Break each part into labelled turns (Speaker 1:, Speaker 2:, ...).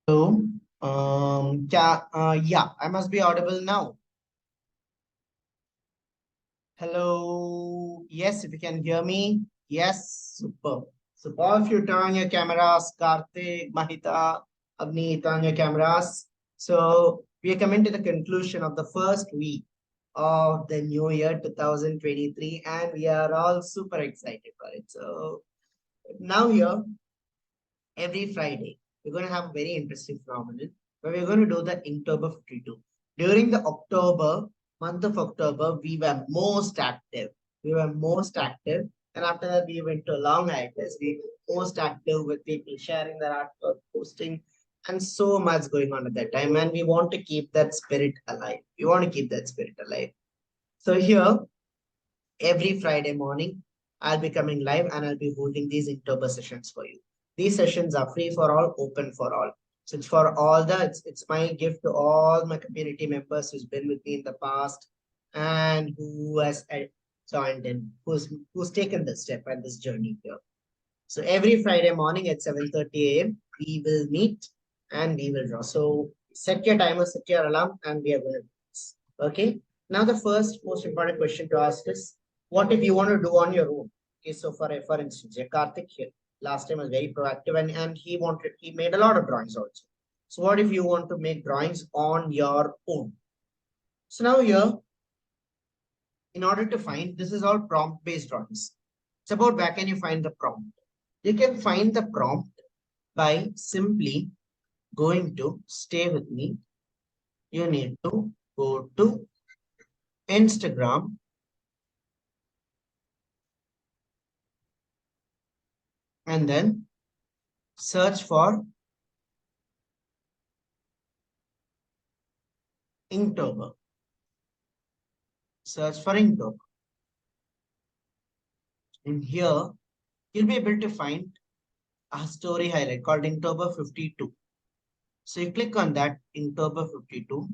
Speaker 1: Hello. Yeah, I must be audible now. Hello. Yes, if you can hear me. Yes, super. Super. If you turn on your cameras, Karthik, Mahita, Avneet, turn on your cameras. So we are coming to the conclusion of the first week of the new year 2023, and we are all super excited for it. So now here, every Friday, we're going to have a very interesting phenomenon where we're going to do the Inktober 52. During the month of October, we were most active. We were most active. And after that, we went to a long hiatus. We were most active with people sharing their artwork, posting, and so much going on at that time. And we want to keep that spirit alive. We want to keep that spirit alive. So here, every Friday morning, I'll be coming live and I'll be holding these Inktober sessions for you. These sessions are free for all, open for all. So it's for all it's my gift to all my community members who's been with me in the past and who has joined in, who's taken this step and this journey here. So every Friday morning at 7:30 a.m., we will meet and we will draw. So set your timer, set your alarm, and we are going to do this. Okay. Now the first most important question to ask is, what if you want to do on your own? Okay, so for instance, Karthik here last time was very proactive and he made a lot of drawings also. So what if you want to make drawings on your own? So now here, in order to find, this is all prompt based drawings. It's about where can you find the prompt? You can find the prompt by simply going to, stay with me. You need to go to Instagram and then search for Inktober. Search for Inktober. In here, you'll be able to find a story highlight called Inktober52. So you click on that Inktober52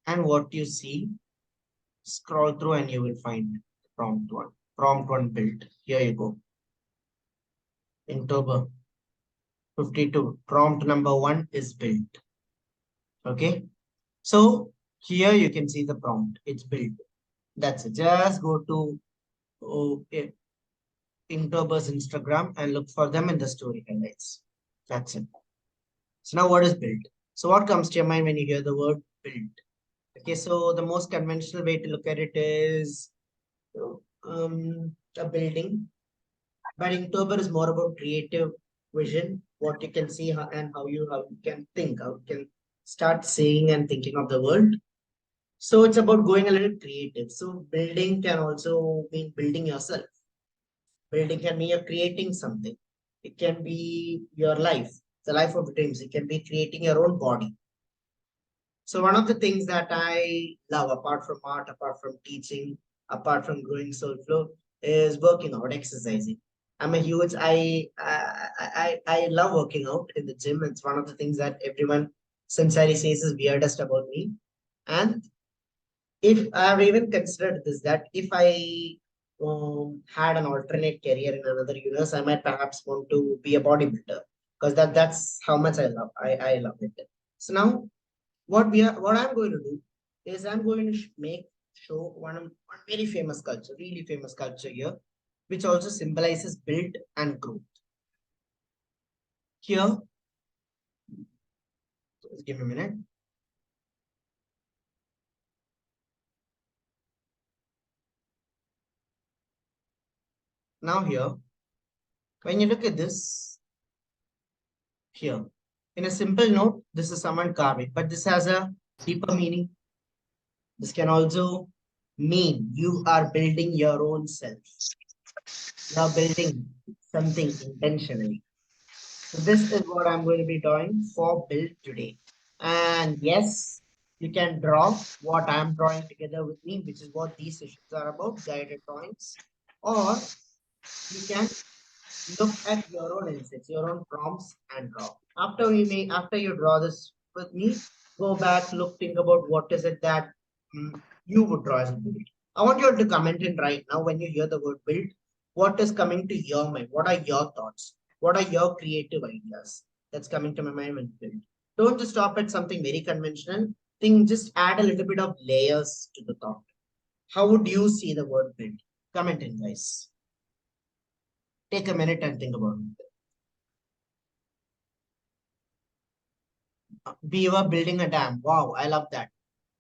Speaker 1: and what you see, scroll through and you will find prompt one. Prompt one built. Here you go. Inktober52. Prompt number one is built. Okay. So here you can see the prompt. It's built. That's it. Just go to Inktober's Instagram and look for them in the story highlights. That's it. So now what is built? So what comes to your mind when you hear the word built? Okay, so the most conventional way to look at it is a building. But Inktober is more about creative vision, what you can see and how you can think, how you can start saying and thinking of the world. So it's about going a little creative. So building can also mean building yourself. Building can mean you're creating something. It can be your life, the life of dreams. It can be creating your own body. So one of the things that I love, apart from art, apart from teaching, apart from growing soul flow, is working out, exercising. I'm a huge. I love working out in the gym. It's one of the things that everyone sincerely says is weirdest about me. And if I've even considered this, that if I had an alternate career in another universe, I might perhaps want to be a bodybuilder because that's how much I love it. So now what I'm going to do is I'm going to show one very famous culture, really famous culture here, which also symbolizes build and growth. Here, just give me a minute. Now here, when you look at this here, in a simple note, this is someone carving, but this has a deeper meaning. This can also mean you are building your own self. You are building something intentionally. So this is what I'm going to be drawing for build today. And yes, you can draw what I'm drawing together with me, which is what these sessions are about, guided drawings. Or you can look at your own insights, your own prompts and draw. After you draw this with me, go back, think about what is it that you would draw as a build. I want you all to comment in right now when you hear the word build, what is coming to your mind? What are your thoughts? What are your creative ideas that's coming to my mind when build? Don't just stop at something very conventional. Think, just add a little bit of layers to the thought. How would you see the word build? Comment in, guys. Take a minute and think about it. We were building a dam. Wow, I love that.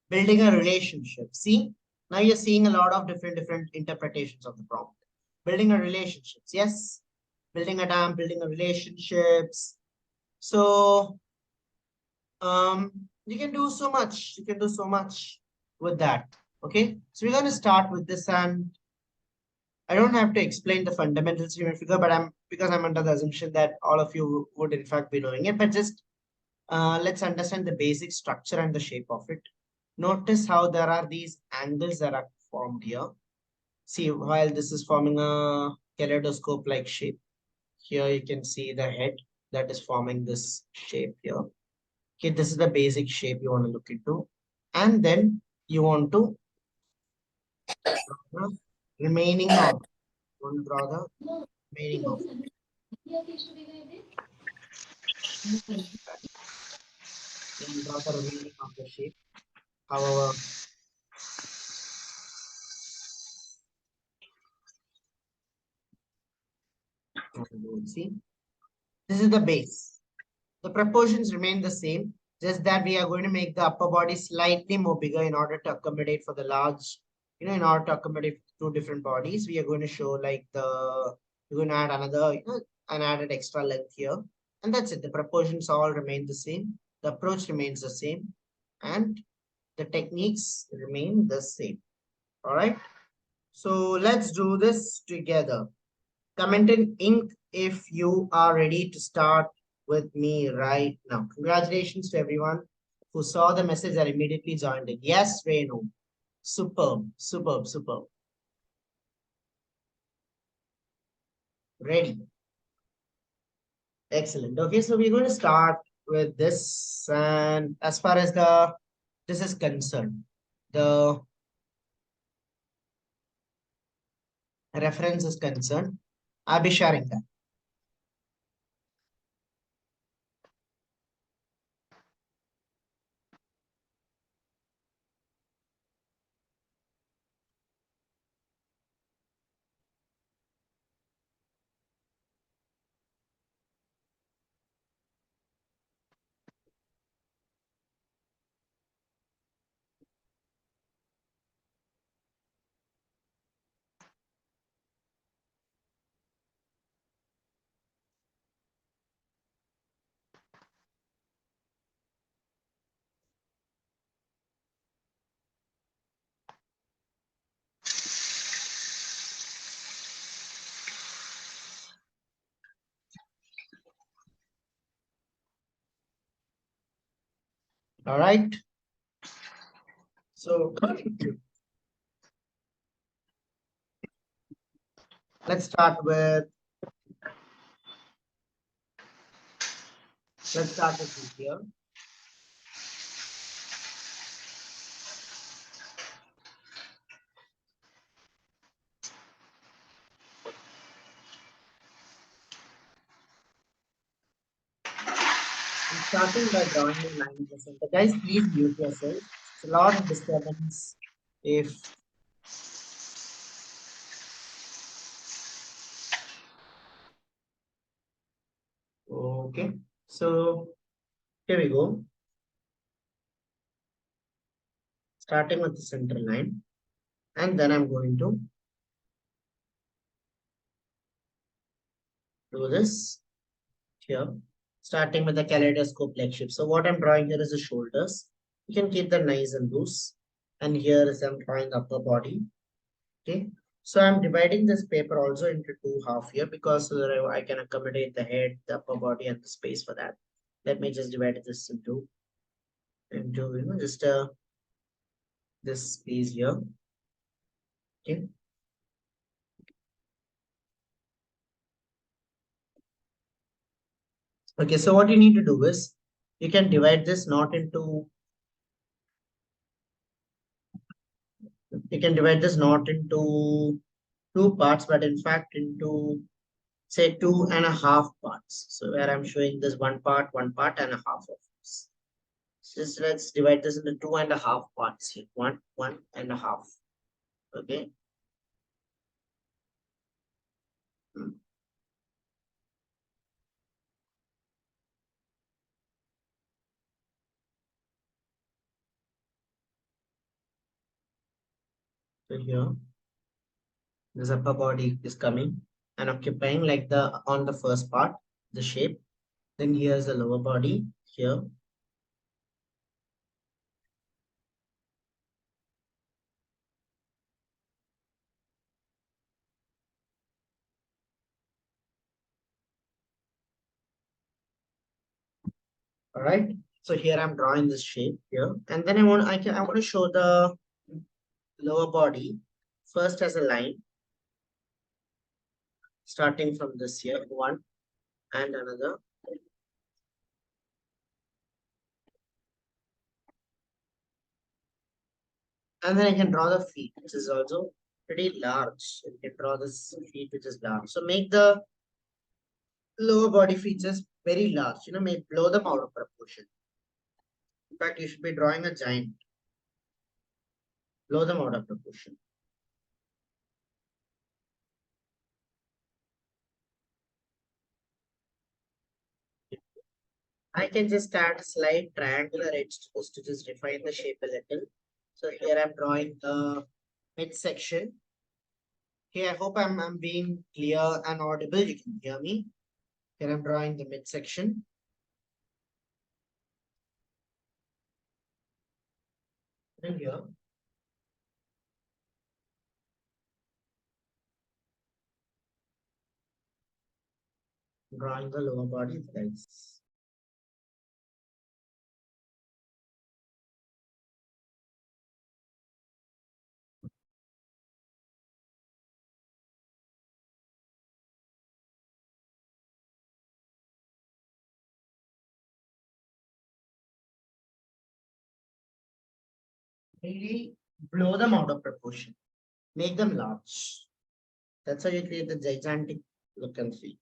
Speaker 1: Building a relationship. See, now you're seeing a lot of different interpretations of the prompt. Building a relationships. Yes, building a dam, building a relationships. So you can do so much. You can do so much with that. Okay, so we're going to start with this, and I don't have to explain the fundamentals of figure, but I'm under the assumption that all of you would in fact be knowing it. But just let's understand the basic structure and the shape of it. Notice how there are these angles that are formed here. See, while this is forming a kaleidoscope-like shape, here you can see the head that is forming this shape here. Okay, this is the basic shape you want to look into. And then you want to draw the remaining of, you want to draw the remaining of. Then draw the remaining of the shape. However, see, this is the base. The proportions remain the same, just that we are going to make the upper body slightly more bigger in order to accommodate for the large, in order to accommodate two different bodies. We are going to show like we're going to add another, an added extra length here. And that's it. The proportions all remain the same. The approach remains the same. And the techniques remain the same. All right. So let's do this together. Comment in ink if you are ready to start with me right now. Congratulations to everyone who saw the message and immediately joined in. Yes, Renu. Superb, superb, superb. Ready. Excellent. Okay, so we're going to start with this. And as far as this is concerned, the reference is concerned, I'll be sharing that. All right. So let's start with this here. I'm starting by drawing a line. But guys, please mute yourself. It's a lot of disturbance if okay. So here we go. Starting with the center line. And then I'm going to do this here. Starting with the kaleidoscope leg shape. So what I'm drawing here is the shoulders. You can keep them nice and loose. And here is I'm drawing the upper body. Okay. So I'm dividing this paper also into two half here because so that I can accommodate the head, the upper body, and the space for that. Let me just divide this into just this piece here. Okay. Okay, so what you need to do is you can divide this not into two parts, but in fact into say 2.5 parts. So where I'm showing this one part and a half of this. Just let's divide this into 2.5 parts here. 1.5. Okay. Hmm. So here, this upper body is coming and occupying like the on the first part, the shape. Then here's the lower body here. All right. So here I'm drawing this shape here, and then I want to show the lower body first as a line starting from this here, one and another. And then I can draw the feet, which is also pretty large. You can draw this feet, which is large. So make the lower body features very large. May blow them out of proportion. In fact, you should be drawing a giant. Blow them out of proportion. I can just add a slight triangular edge to just refine the shape a little. So here I'm drawing the midsection. Here I hope I'm being clear and audible. You can hear me. Here I'm drawing the midsection. And here drawing the lower body legs. Really blow them out of proportion. Make them large. That's how you create the gigantic look and feel.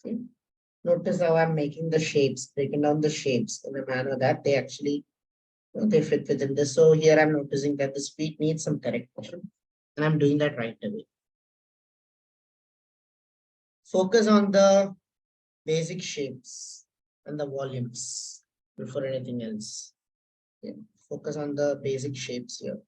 Speaker 1: See? Notice how I'm making the shapes, breaking down the shapes in a manner that they actually they fit within this. So here I'm noticing that this feet needs some correction, and I'm doing that right away. Focus on the basic shapes and the volumes before anything else. Yeah. Focus on the basic shapes here.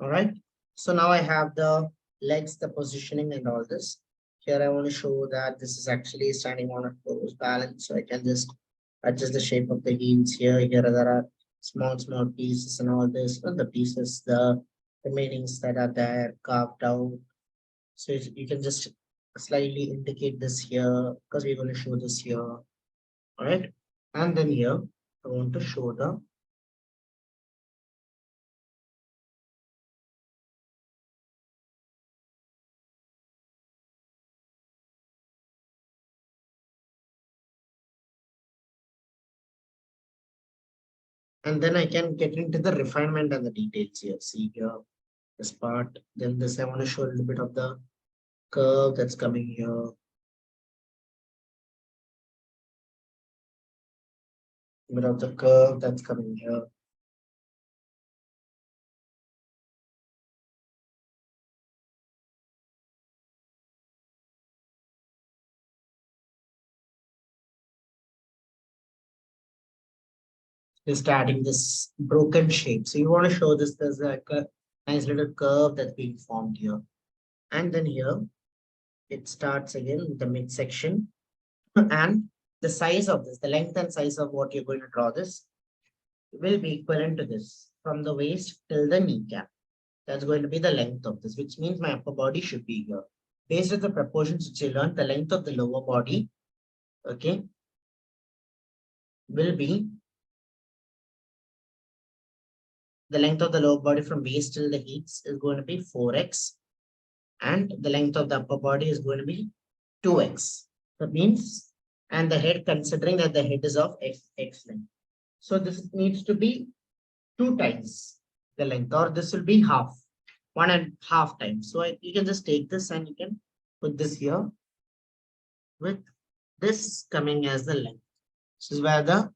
Speaker 1: All right. So now I have the legs, the positioning and all this. Here I want to show that this is actually standing on a close balance. So I can just adjust the shape of the heels here. Here there are small pieces and all this. And the pieces, the remainings that are there carved out. So you can just slightly indicate this here because we're going to show this here. All right. And then here, I want to show the and then I can get into the refinement and the details here. See here, this part. Then this, I want to show a little bit of the curve that's coming here. A bit of the curve that's coming here. Just adding this broken shape. So you want to show this, there's like a nice little curve that's being formed here. And then here, it starts again with the midsection. And the size of this, the length and size of what you're going to draw this will be equivalent to this. from the waist till the kneecap. That's going to be the length of this, which means my upper body should be here. Based on the proportions which I learned, the length of the lower body, okay, will be the length of the lower body from waist till the hips is going to be 4x, and the length of the upper body is going to be 2x. That means, and the head, considering that the head is of x length. So this needs to be 2 times the length, or this will be half, 1.5 times. So you can just take this and you can put this here with this coming as the length. This is where the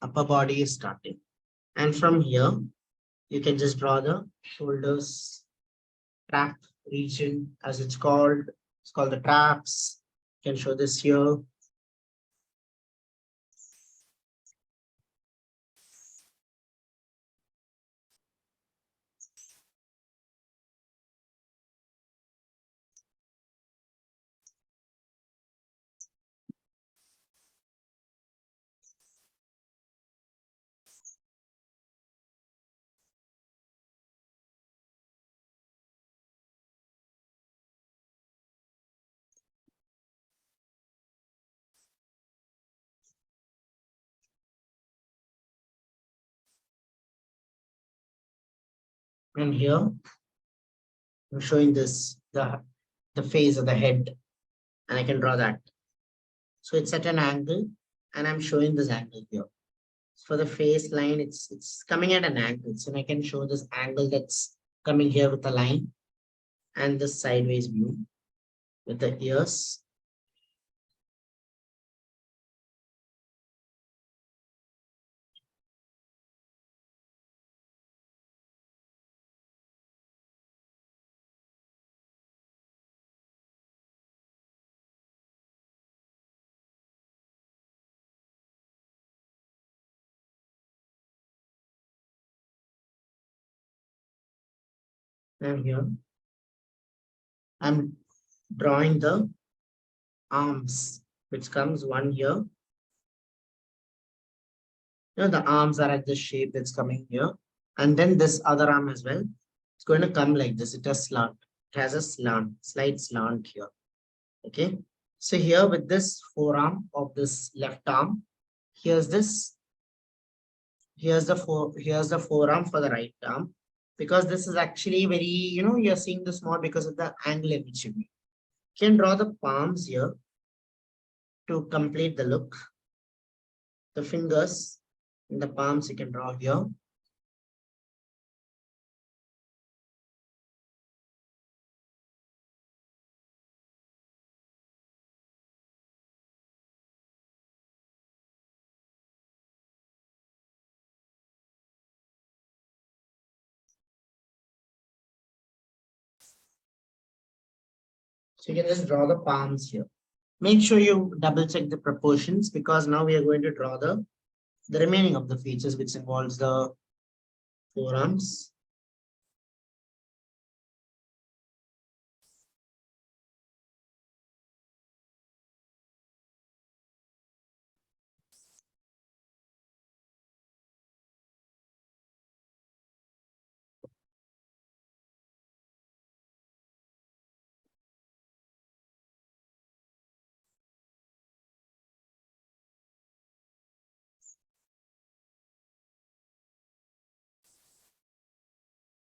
Speaker 1: upper body is starting. And from here, you can just draw the shoulders trap region as it's called. It's called the traps. You can show this here. And here, I'm showing this, the face of the head, and I can draw that. So it's at an angle, and I'm showing this angle here. For the face line, it's coming at an angle. So I can show this angle that's coming here with the line, and this sideways view with the ears. And here, I'm drawing the arms, which comes one here. The arms are at the shape that's coming here. And then this other arm as well. It's going to come like this. It has slant. It has a slant, slight slant here. Okay. So here with this forearm of this left arm, here's this. Here's the forearm for the right arm. Because this is actually very, you're seeing this more because of the angle in which you can draw the palms here to complete the look. The fingers in the palms you can draw here. So you can just draw the palms here. Make sure you double check the proportions, because now we are going to draw the remaining of the features, which involves the forearms.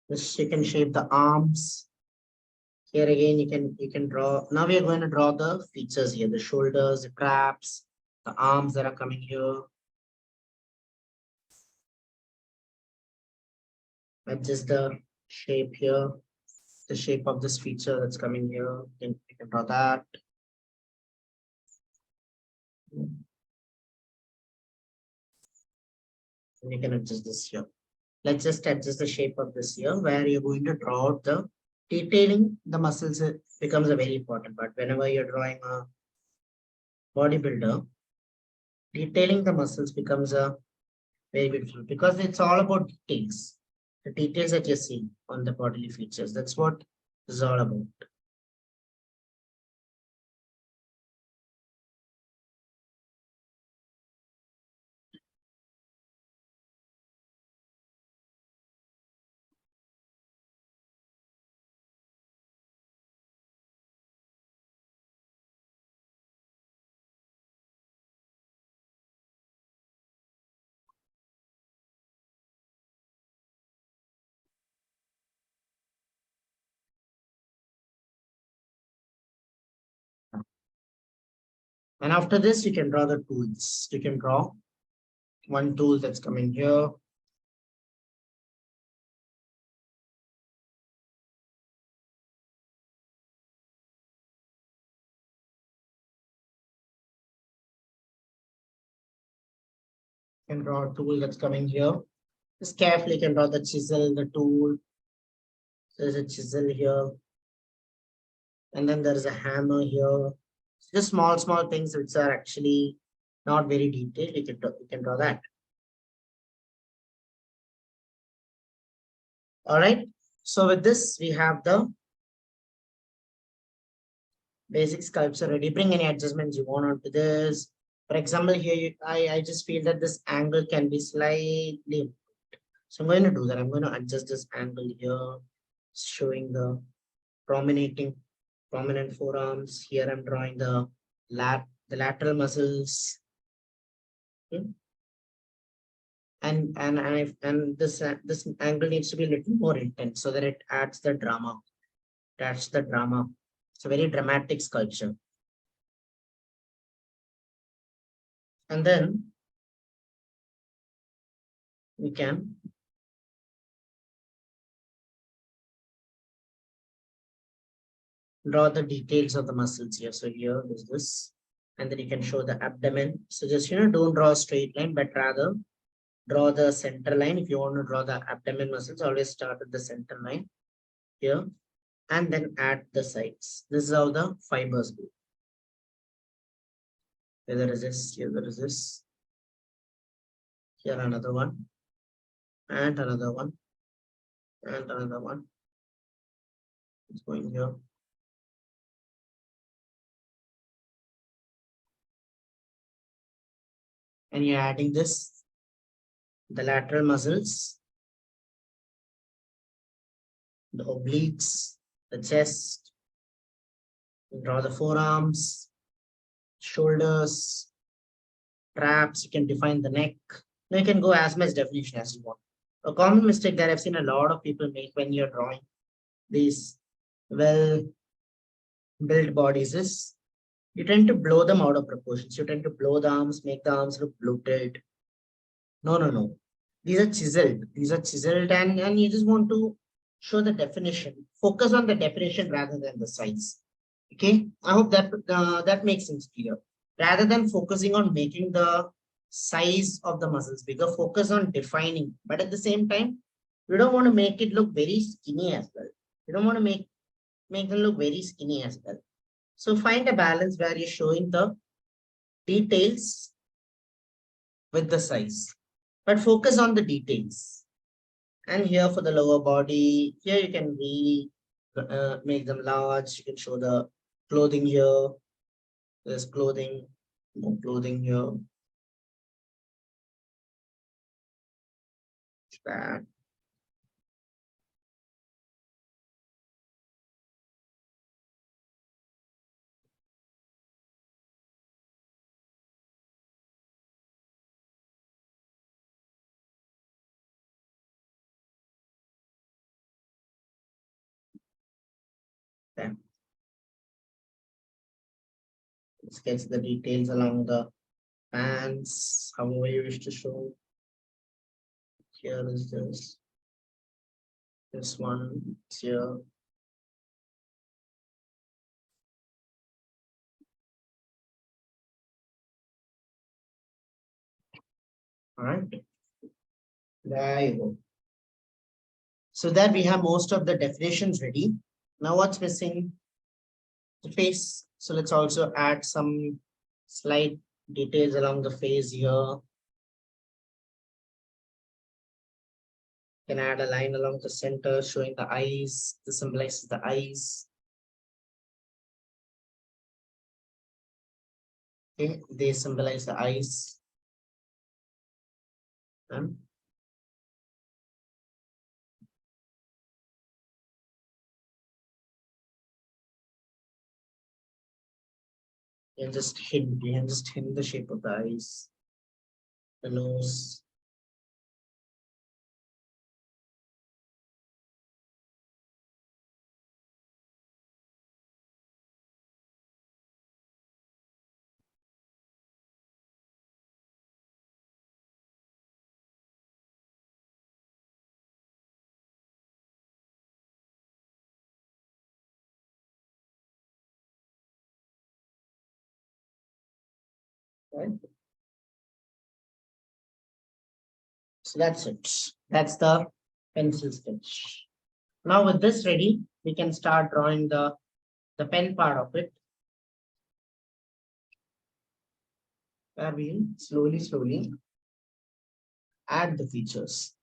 Speaker 1: This you can shape the arms. Here again, you can draw. Now we are going to draw the features here: the shoulders, the traps, the arms that are coming here. Adjust the shape here, the shape of this feature that's coming here. You can draw that. And you can adjust this here. Let's just adjust the shape of this here, where you're going to draw out the detailing the muscles becomes a very important part. Whenever you're drawing a bodybuilder, detailing the muscles becomes a very beautiful, because it's all about details. The details that you see on the bodily features. That's what it's all about. And after this, you can draw the tools. You can draw one tool that's coming here. You can draw a tool that's coming here. Just carefully you can draw the chisel, the tool. There's a chisel here. And then there's a hammer here. Just small things which are actually not very detailed. You can draw that. All right. So with this, we have the basic sculpture ready. Bring any adjustments you want onto this. For example, here I just feel that this angle can be slightly. So I'm going to do that. I'm going to adjust this angle here, showing the prominent forearms. Here I'm drawing the lateral muscles. Okay. And this angle needs to be a little more intense so that it adds the drama. That's the drama. It's a very dramatic sculpture. And then we can draw the details of the muscles here. So here is this, and then you can show the abdomen. So just, don't draw a straight line, but rather draw the center line. If you want to draw the abdomen muscles, always start at the center line here, and then add the sides. This is how the fibers go. Here there is this, here there is this. Here another one, and another one, and another one. It's going here. And you're adding this, the lateral muscles, the obliques, the chest, draw the forearms, shoulders, traps. You can define the neck. Now you can go as much definition as you want. A common mistake that I've seen a lot of people make when you're drawing these well-built bodies is you tend to blow them out of proportions. You tend to blow the arms, make the arms look bloated. No, no, no. These are chiseled. These are chiseled, and you just want to show the definition. Focus on the definition rather than the size. Okay, I hope that that makes sense clear. Rather than focusing on making the size of the muscles bigger, focus on defining. But at the same time, you don't want to make it look very skinny as well. You don't want to make them look very skinny as well. So find a balance where you're showing the details with the size, but focus on the details. And here for the lower body, here you can really make them large. You can show the clothing here. There's clothing, more clothing here. That. That. Sketch the details along the pants, however you wish to show. Here is this one here. All right, there you go. So that we have most of the definitions ready. Now what's missing? The face. So let's also add some slight details along the face here. Can add a line along the center showing the eyes. This symbolizes the eyes. Okay, they symbolize the eyes. And you can just hint the shape of the eyes, the nose. right? So that's it. That's the pencil sketch. Now with this ready, we can start drawing the pen part of it, where we'll slowly add the features.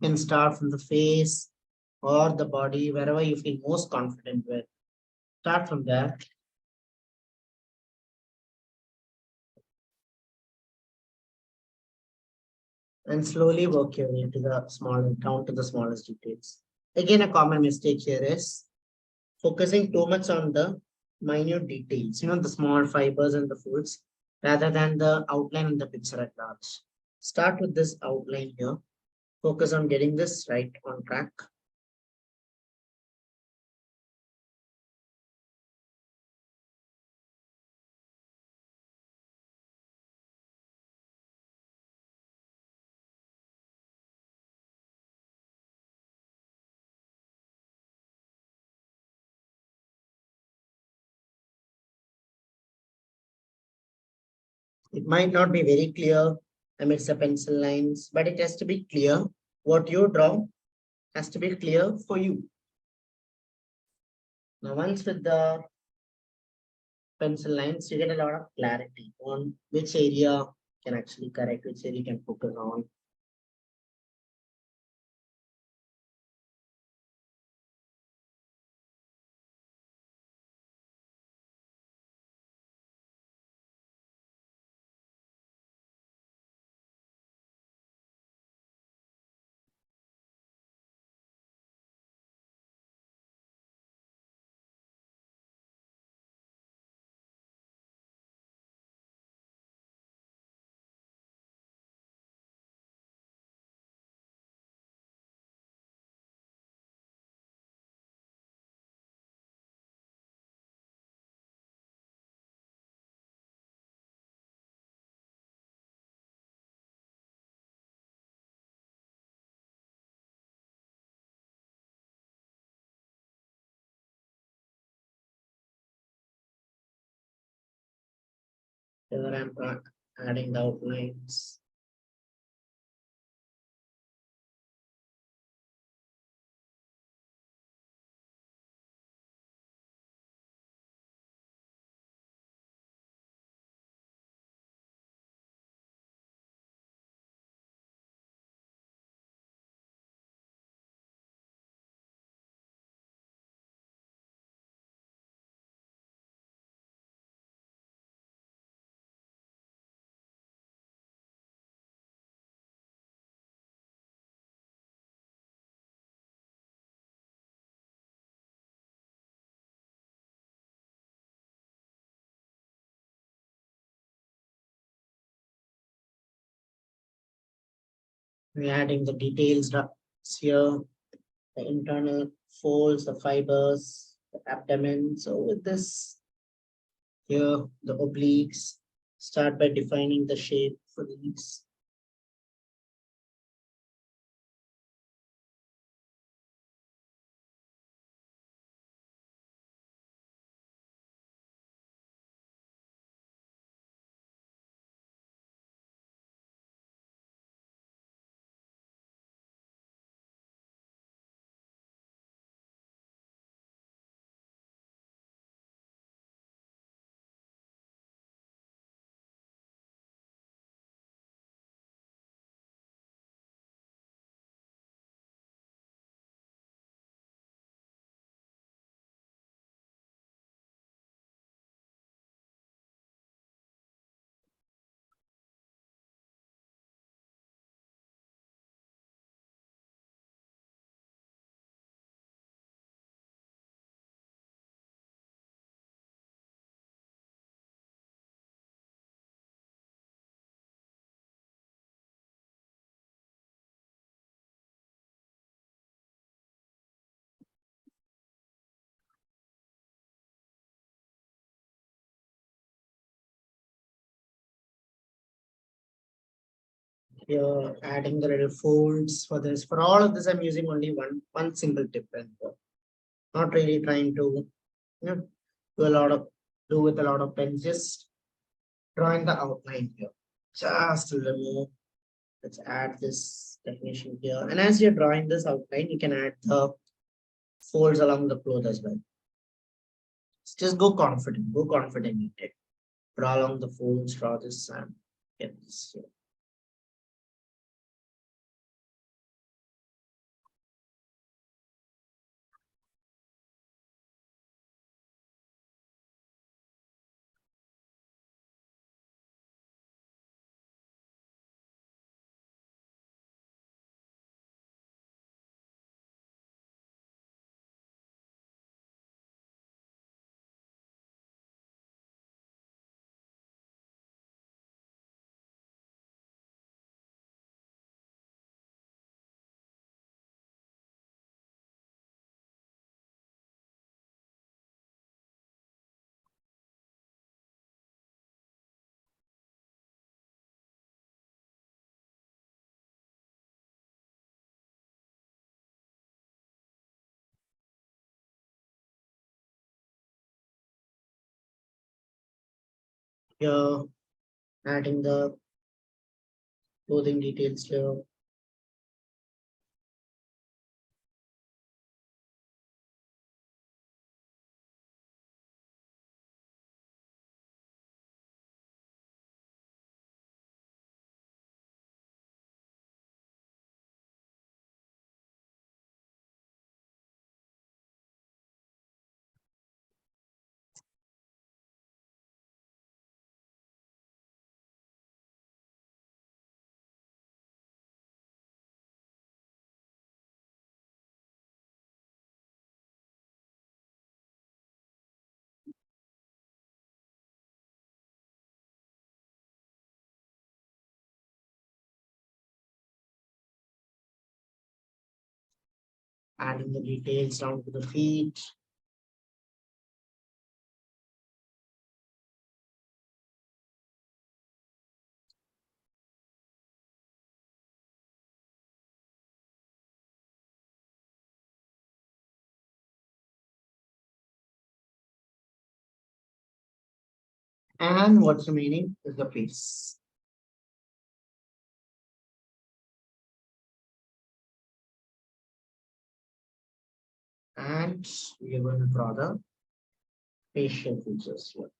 Speaker 1: You can start from the face or the body, wherever you feel most confident with. Start from there. And slowly work your way to the small, down to the smallest details. Again, a common mistake here is focusing too much on the minute details, the small fibers and the folds, rather than the outline and the picture at large. Start with this outline here. Focus on getting this right on track. It might not be very clear amidst the pencil lines, but it has to be clear. What you draw has to be clear for you. Now, once with the pencil lines, you get a lot of clarity on which area can actually correct, which area you can focus on. Here I'm adding the outlines. We're adding the details here, the internal folds, the fibers, the abdomen. So with this here, the obliques, start by defining the shape for these. Here, adding the little folds for this. For all of this, I'm using only one single tip, and not really trying to you know do a lot of do with a lot of pens. Just drawing the outline here. Just to remove. Let's add this definition here. And as you're drawing this outline, you can add the folds along the cloth as well. Just go confident. Go confident in it. Draw along the folds. Draw this and get this here. Here, adding the clothing details here. Adding the details down to the feet. And what's remaining is the face. And we are going to draw the facial features here.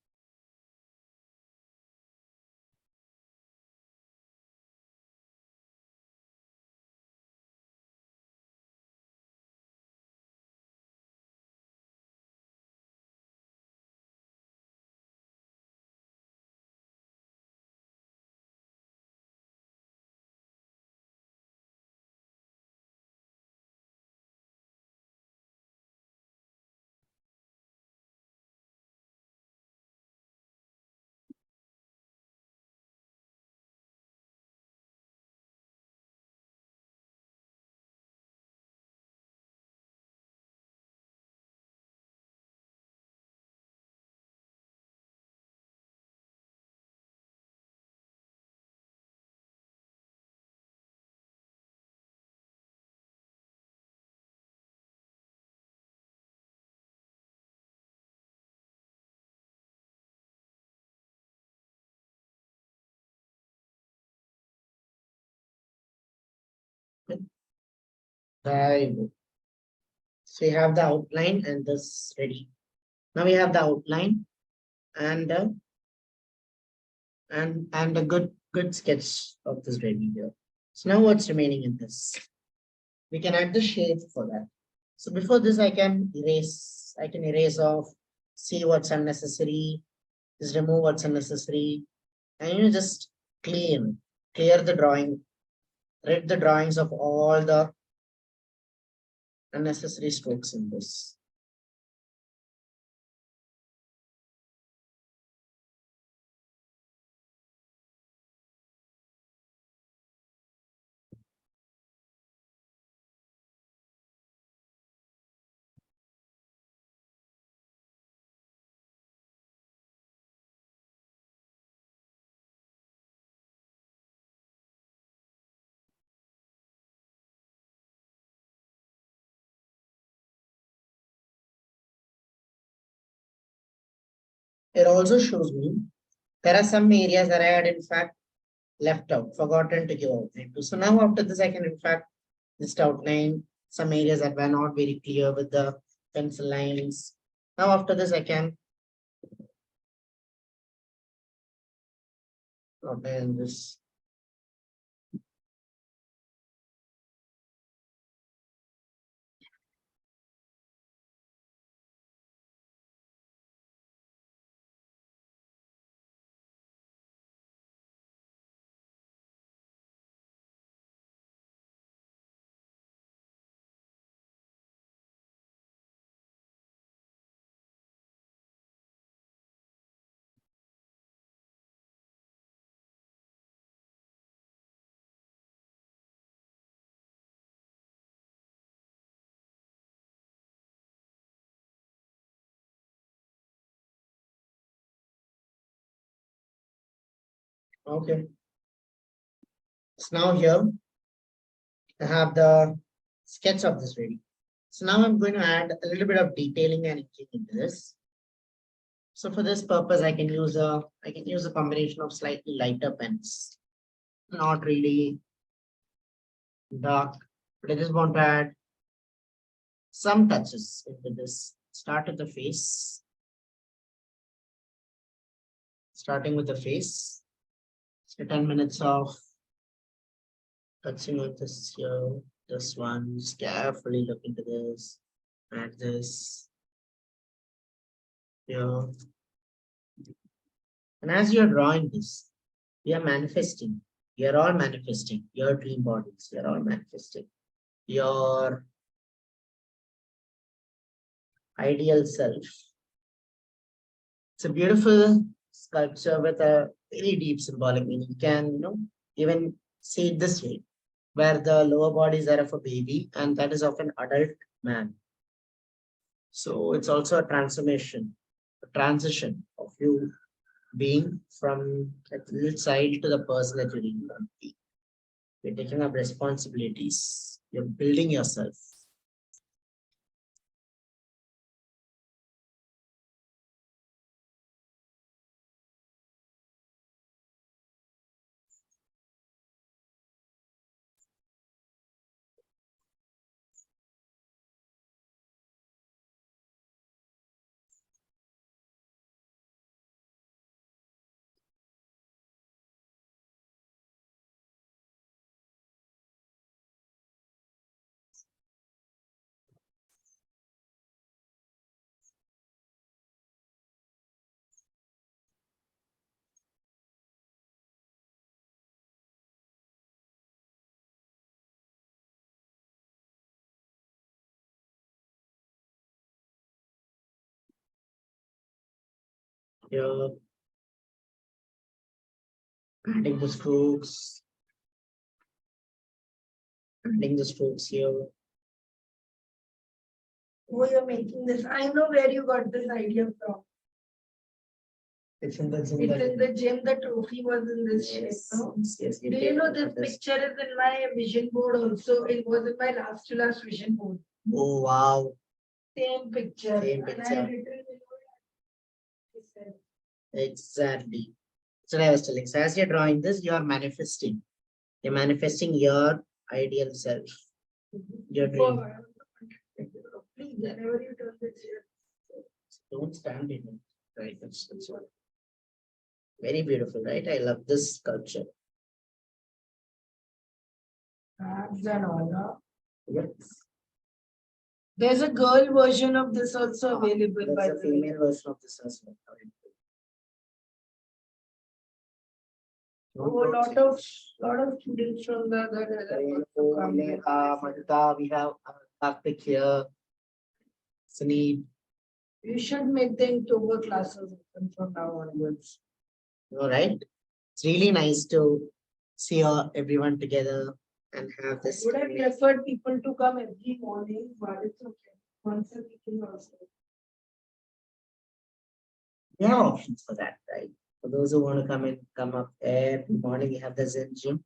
Speaker 1: Very good. So we have the outline and this ready. Now we have the outline and and a good sketch of this ready here. So now what's remaining in this? We can add the shape for that. So before this, I can erase off, see what's unnecessary, just remove what's unnecessary, and just clear the drawing, rid the drawings of all the unnecessary strokes in this. It also shows me there are some areas that I had in fact left out, forgotten to give outline to. So now after this, I can in fact just outline some areas that were not very clear with the pencil lines. Now after this, I can outline this. Okay. So now here I have the sketch of this ready. So now I'm going to add a little bit of detailing and inking into this. So for this purpose, I can use a combination of slightly lighter pens, not really dark, but I just want to add some touches into this. Start with the face. Starting with the face. So 10 minutes of touching with this here, this one. Just carefully look into this. Add this here. And as you're drawing this, you're manifesting. You're all manifesting your dream bodies. You're all manifesting your ideal self. It's a beautiful sculpture with a very deep symbolic meaning. You can, even see it this way, where the lower bodies are of a baby and that is of an adult man. So it's also a transformation, a transition of you being from that little child to the person that you really want to be. You're taking up responsibilities. You're building yourself. You're adding the strokes, adding the strokes here.
Speaker 2: Oh, you're making this. I know where you got this idea from.
Speaker 1: It's in the
Speaker 2: It's in the gym. The trophy was in this shape. No?
Speaker 1: Yes,
Speaker 2: Do you know this picture is in my vision board also? It was in my last to last vision board.
Speaker 1: Oh, wow.
Speaker 2: Same picture.
Speaker 1: Same
Speaker 2: And I
Speaker 1: picture.
Speaker 2: had written
Speaker 1: Exactly. So I was telling. So as you're drawing this, you are manifesting. You're manifesting your ideal self. Your dream.
Speaker 2: Please, whenever you turn this here.
Speaker 1: Don't stand in it. Right. That's what. Very beautiful, right? I love this sculpture.
Speaker 2: Abs and all. Huh?
Speaker 1: Yes.
Speaker 2: There's a girl version of this also available.
Speaker 1: There's a female version of this as well.
Speaker 2: Oh, lot of students from the
Speaker 1: we have Karthik here. Sunil.
Speaker 2: You should make the Inktober classes open from now onwards.
Speaker 1: All right. It's really nice to see everyone together and have this.
Speaker 2: Would have preferred people to come every morning, but it's okay. Once a week is also.
Speaker 1: We have options for that, right? For those who want to come up every morning, we have the Zen gym.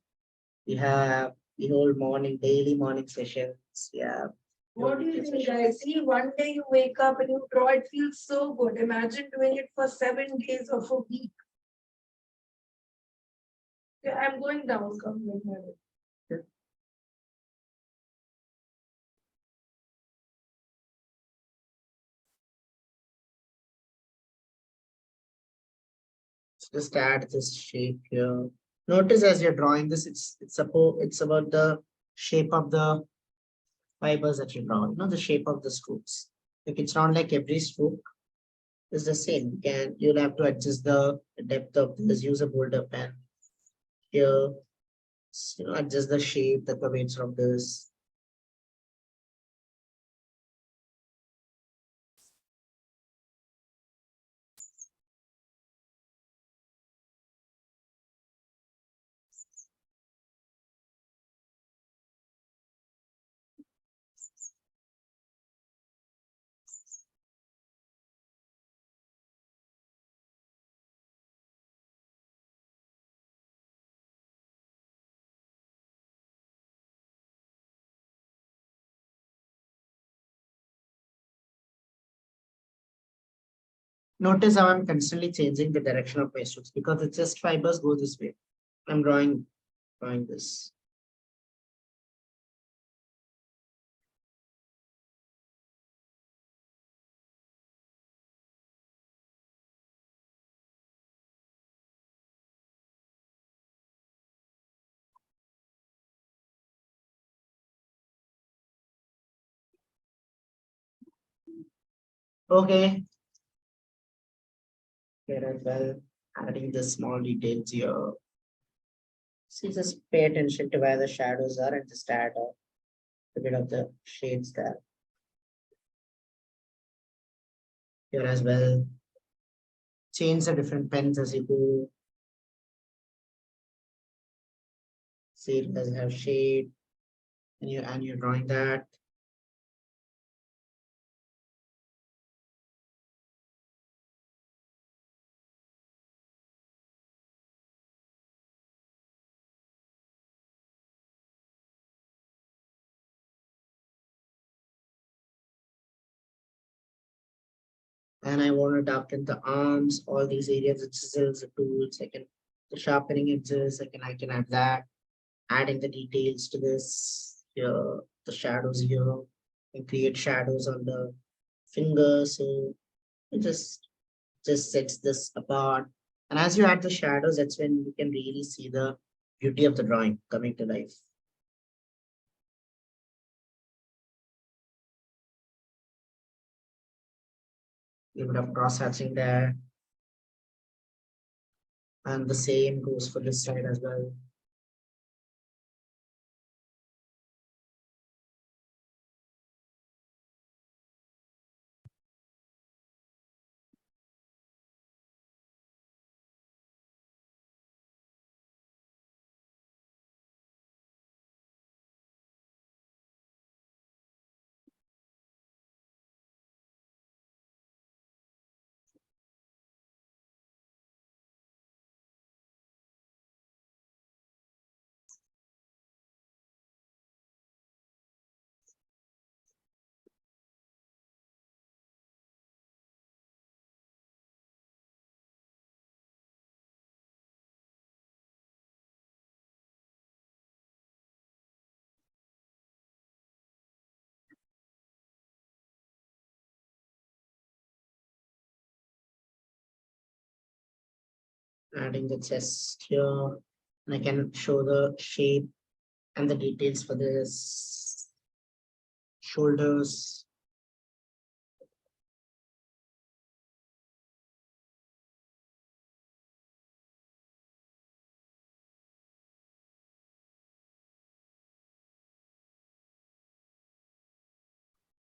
Speaker 1: We have the whole daily morning sessions. We have
Speaker 2: What do you think, guys? See, one day you wake up and you draw, it feels so good. Imagine doing it for 7 days of a week. Okay, I'm going down. Come with me.
Speaker 1: Just add this shape here. Notice as you're drawing this, it's about the shape of the fibers that you draw, the shape of the strokes. Like it's not like every stroke is the same. You'll have to adjust the depth of this, use a bolder pen. Here, adjust the shape, the curvature of this. Notice how I'm constantly changing the direction of my strokes because the chest fibers go this way. I'm drawing this. Okay. Here as well, adding the small details here. See, just pay attention to where the shadows are and just add a bit of the shades there. Here as well, change the different pens as you go. See, it does have shade, and you're drawing that. And I want to darken the arms, all these areas, the chisels, the tools, the sharpening edges, I can add that, adding the details to this, here, the shadows here, and create shadows on the fingers. So it just sets this apart. And as you add the shadows, that's when you can really see the beauty of the drawing coming to life. A bit of cross hatching there. And the same goes for this side as well. Adding the chest here. And I can show the shape and the details for this. Shoulders.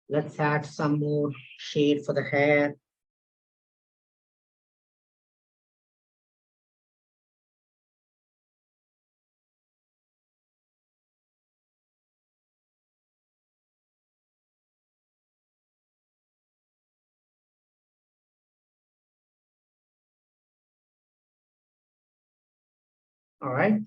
Speaker 1: Let's add some more shade for the hair. All right.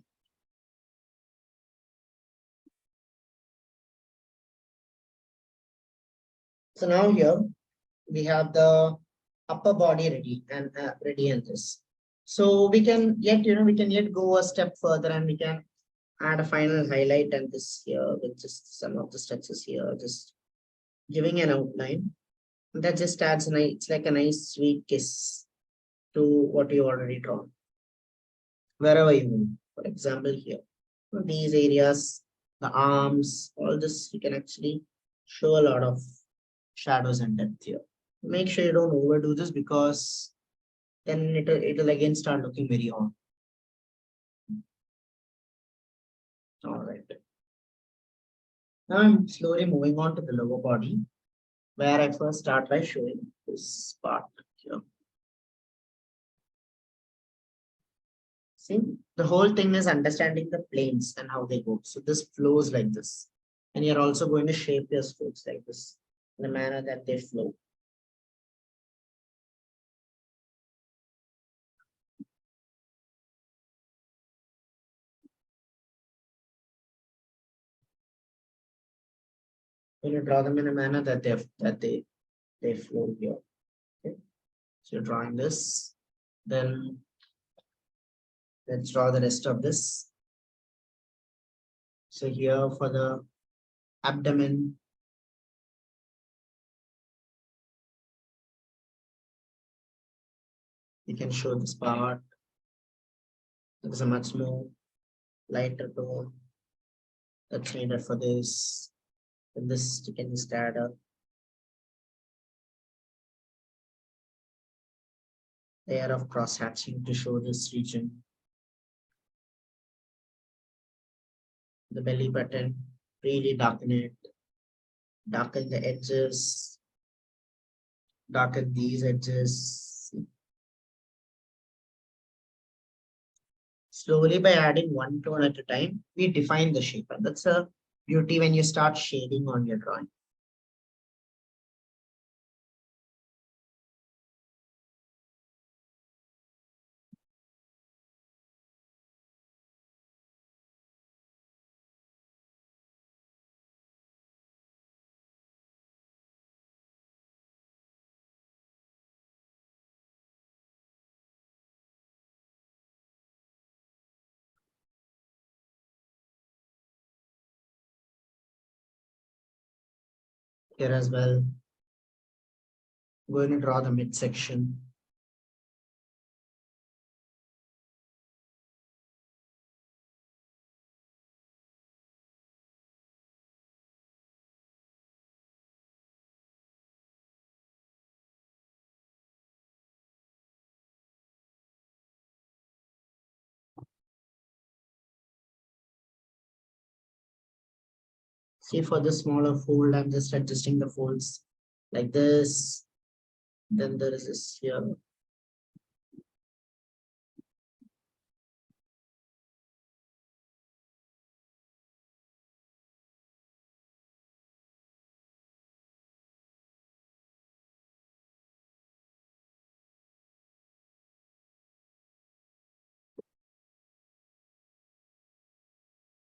Speaker 1: So now here we have the upper body ready and ready in this. So we can yet, we can yet go a step further and we can add a final highlight and this here with just some of the structures here, just giving an outline. That just adds a nice, it's like a nice sweet kiss to what you already drawn. Wherever you move, for example, here, these areas, the arms, all this, you can actually show a lot of shadows and depth here. Make sure you don't overdo this because then it'll again start looking very odd. All right. Now I'm slowly moving on to the lower body, where I first start by showing this part here. See, the whole thing is understanding the planes and how they go. So this flows like this. And you're also going to shape your strokes like this in a manner that they flow. When you draw them in a manner that they flow here. Okay. So you're drawing this, then let's draw the rest of this. So here for the abdomen, you can show this part. It's a much more lighter tone that's needed for this. And this you can just add a layer of cross hatching to show this region. The belly button, really darken it, darken the edges, darken these edges. Slowly by adding one tone at a time, we define the shape. And that's a beauty when you start shading on your drawing. Here as well, I'm going to draw the midsection. See, for the smaller fold, I'm just adjusting the folds like this. Then there is this here.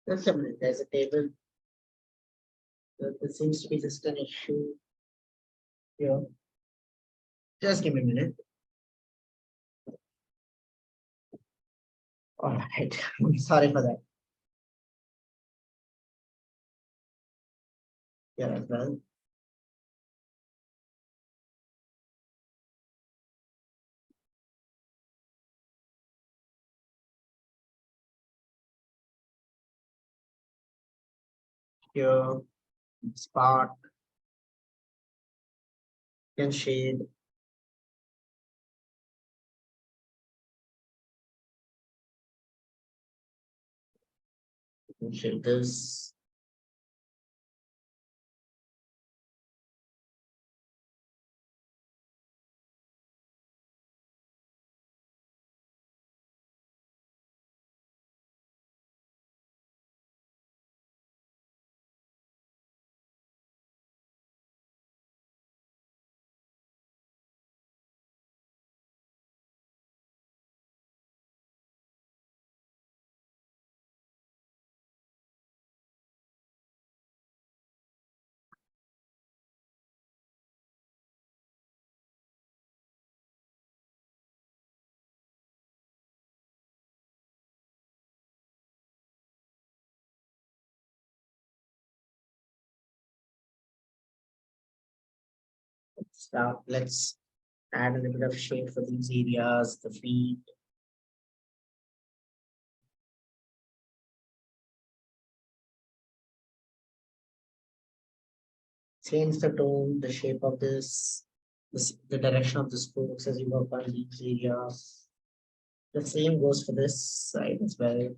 Speaker 1: Just a minute, there's a table. There seems to be just an issue here. Just give me a minute. All right, I'm sorry for that. Here as well. Here, spot, can shade. Can shade this. start. Let's add a little bit of shade for these areas, the feet. Change the tone, the shape of the direction of the strokes as you work on these areas. The same goes for this side as well.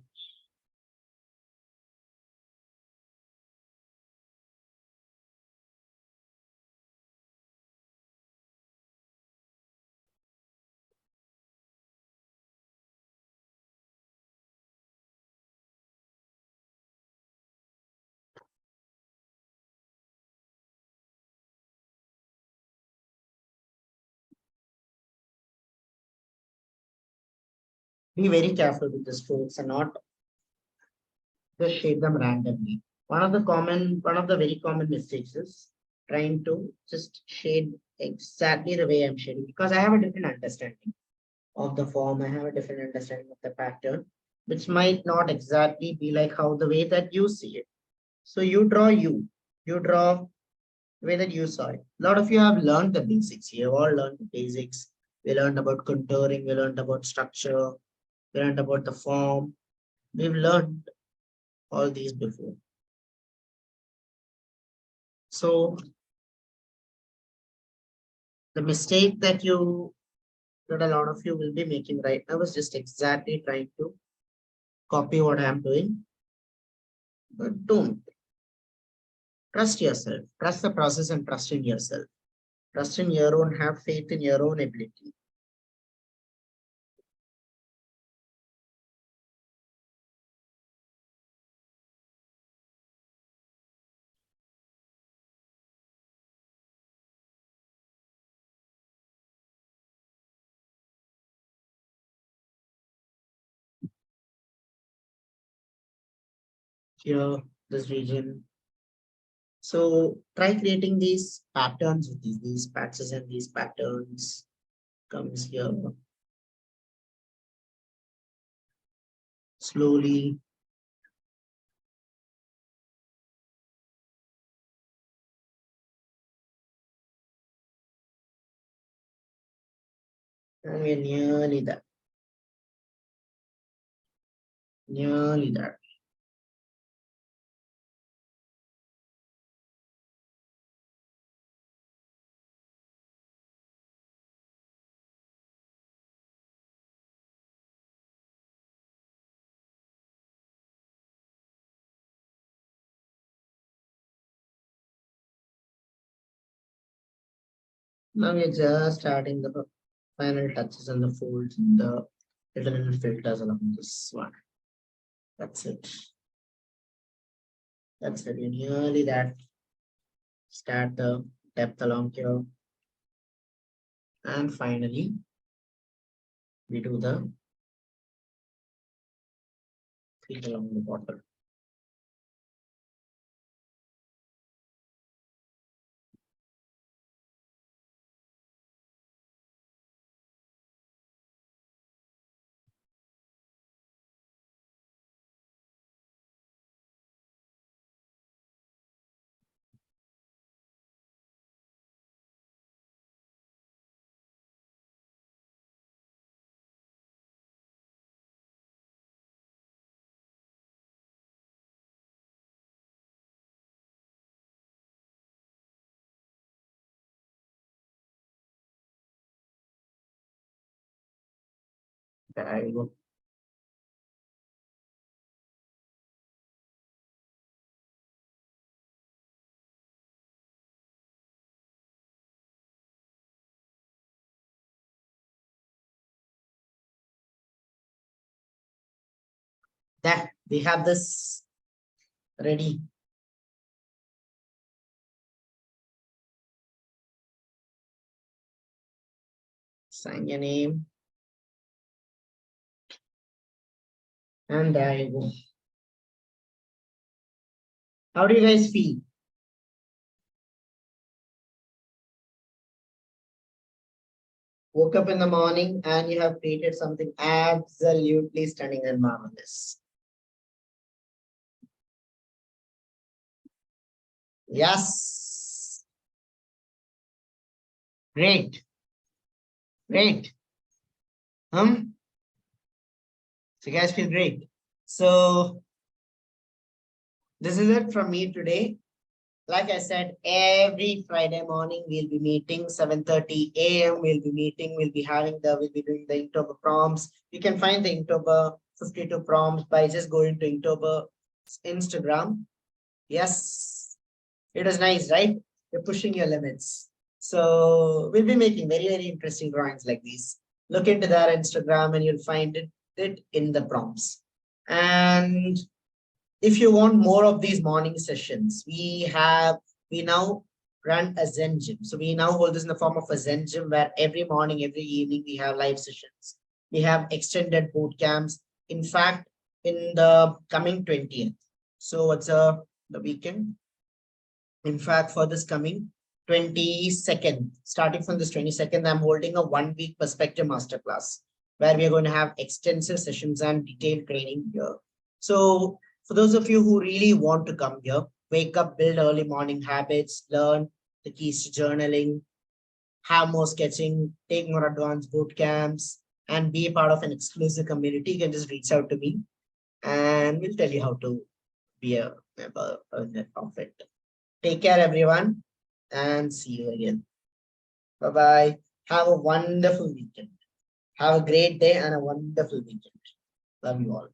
Speaker 1: Be very careful with the strokes and not just shade them randomly. One of the very common mistakes is trying to just shade exactly the way I'm shading because I have a different understanding of the form. I have a different understanding of the pattern, which might not exactly be like how the way that you see it. So you draw the way that you saw it. A lot of you have learned the basics. You have all learned the basics. We learned about contouring, we learned about structure, we learned about the form. We've learned all these before. So the mistake that a lot of you will be making right now is just exactly trying to copy what I'm doing. But don't. Trust yourself. Trust the process and trust in yourself. Trust in your own, have faith in your own ability. Here, this region. So try creating these patterns with these patches and these patterns comes here slowly. And we're nearly there. Nearly there. Now we're just adding the final touches and the folds and the little filters along this one. That's it. That's it. We're nearly that. Start the depth along here. And finally, we do the feet along the bottom. There you go. There, we have this ready. Sign your name. And there you go. How do you guys feel? Woke up in the morning and you have created something absolutely stunning and marvelous. Yes. Great. Great. So you guys feel great. So this is it from me today. Like I said, every Friday morning we'll be meeting 7:30 a.m. We'll be meeting. We'll be doing the Inktober prompts. You can find the Inktober52 prompts by just going to Inktober Instagram. Yes, it is nice, right? You're pushing your limits. So we'll be making very, very interesting drawings like these. Look into their Instagram and you'll find it in the prompts. And if you want more of these morning sessions, we now run a Zen gym. So we now hold this in the form of a Zen gym where every morning, every evening, we have live sessions. We have extended boot camps. In fact, in the coming 20th. So what's the weekend? In fact, for this coming 22nd, starting from this 22nd, I'm holding a 1-week perspective masterclass where we are going to have extensive sessions and detailed training here. So for those of you who really want to come here, wake up, build early morning habits, learn the keys to journaling, have more sketching, take more advanced boot camps, and be a part of an exclusive community, you can just reach out to me and we'll tell you how to be a member of it. Take care, everyone, and see you again. Bye-bye. Have a wonderful weekend. Have a great day and a wonderful weekend. Love you all.